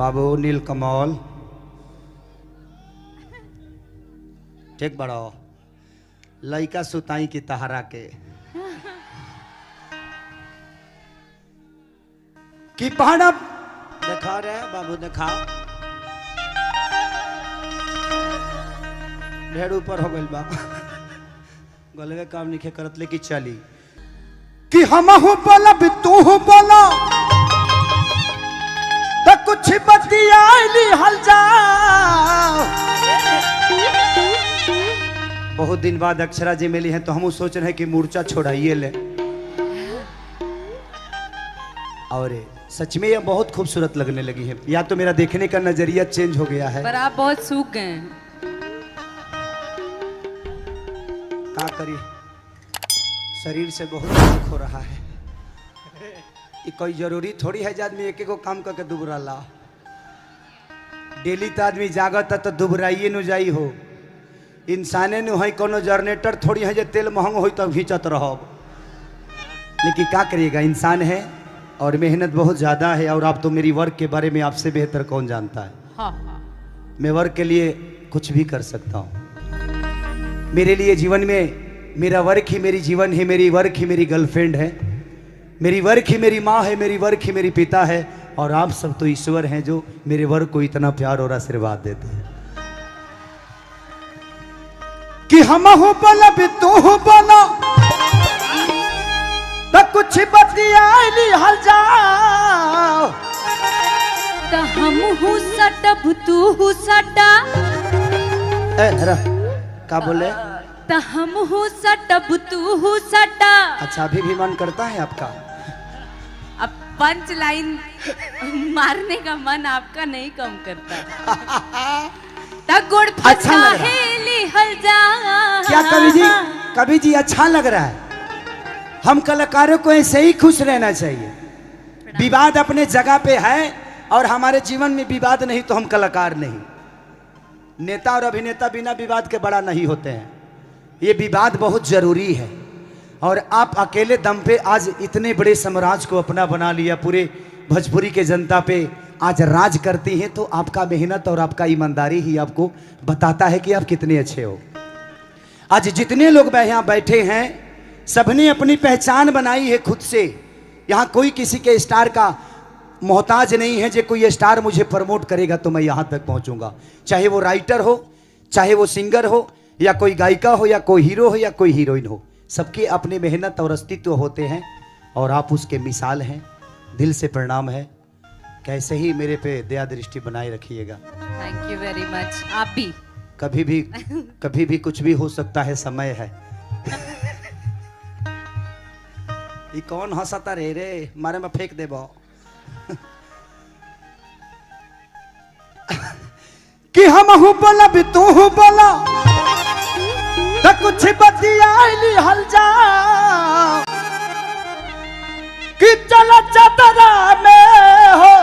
बाबू नीलकमल ठीक बड़ो लइका सुताई की तहरा के कि पहाड़ा देखा रे बाबू देखा ढेर ऊपर हो गइल बा गलवे काम नहीं करत लेके चली कि हम हो बोला भी तू हो बोला तो कुछ बतियाली हल जा। बहुत दिन बाद अक्षरा जी मिली हैं तो हम सोच रहे हैं कि मूर्छा छोड़ाइए ले और सच में ये बहुत खूबसूरत लगने लगी है। या तो मेरा देखने का नजरिया चेंज हो गया है पर आप बहुत सूख गए हैं। क्या करी शरीर से बहुत दुख हो रहा है। ये कोई जरूरी थोड़ी है आदमी एक एक काम करके दुबरा ला। डेली तो आदमी जागत तो दुबराइए न जाई हो। इंसाने न है कोनो जनरेटर थोड़ी है जो तेल महंग हो तब घींचत रहो। लेकिन क्या करिएगा इंसान है और मेहनत बहुत ज़्यादा है। और आप तो मेरी वर्क के बारे में आपसे बेहतर कौन जानता है। हाँ। मैं वर्क के लिए कुछ भी कर सकता हूँ। मेरे लिए जीवन में मेरा वर्क ही मेरी जीवन है। मेरी वर्क ही मेरी गर्लफ्रेंड है। मेरी वर्क ही मेरी माँ है। मेरी वर्क ही मेरी पिता है। और आप सब तो ईश्वर हैं जो मेरे वर्क को इतना प्यार और आशीर्वाद देते हैं कि हम हो बोला भी तू हो बोला तो कुछ बतियाली हल जाओ। तो हम हूँ सटब तू हूँ सटा। क्या बोले? तो हम हूँ सटब तू हूँ सटा। अच्छा अभी भी मन करता है आपका? अब पंच लाइन मारने का मन आपका नहीं कम करता। गुड़ अच्छा लग रहा हल जा। क्या कवि जी अच्छा लग रहा है। हम कलाकारों को ऐसे ही खुश रहना चाहिए। विवाद अपने जगह पे है और हमारे जीवन में विवाद नहीं तो हम कलाकार नहीं। नेता और अभिनेता बिना विवाद के बड़ा नहीं होते हैं। ये विवाद बहुत जरूरी है। और आप अकेले दम पे आज इतने बड़े साम्राज्य को अपना बना लिया। पूरे भोजपुरी के जनता पे आज राज करती हैं तो आपका मेहनत और आपका ईमानदारी ही आपको बताता है कि आप कितने अच्छे हो। आज जितने लोग यहाँ बैठे हैं सबने अपनी पहचान बनाई है खुद से। यहाँ कोई किसी के स्टार का मोहताज नहीं है। जो कोई स्टार मुझे प्रमोट करेगा तो मैं यहाँ तक पहुँचूंगा। चाहे वो राइटर हो, चाहे वो सिंगर हो, या कोई गायिका हो, या कोई हीरो हो, या कोई हीरोइन हो। सबके अपने मेहनत और अस्तित्व होते हैं और आप उसके मिसाल हैं। दिल से प्रणाम है। कैसे ही मेरे पे दया दृष्टि बनाए रखिएगा। थैंक यू वेरी मच। आप भी कभी भी कुछ भी हो सकता है। समय है। ये कौन हंसता रे मारे में फेंक देबो। कि हम हूँ बोला भी तू हूँ बोला तो कुछ बतियाली हल जा। कि चला चतरा में हो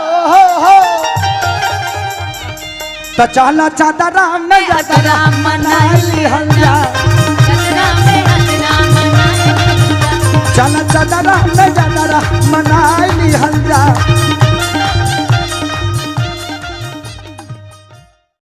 तो चला चतरा में जतरा मनाली हल जा। चला चतरा में जतरा मनाली हल जा।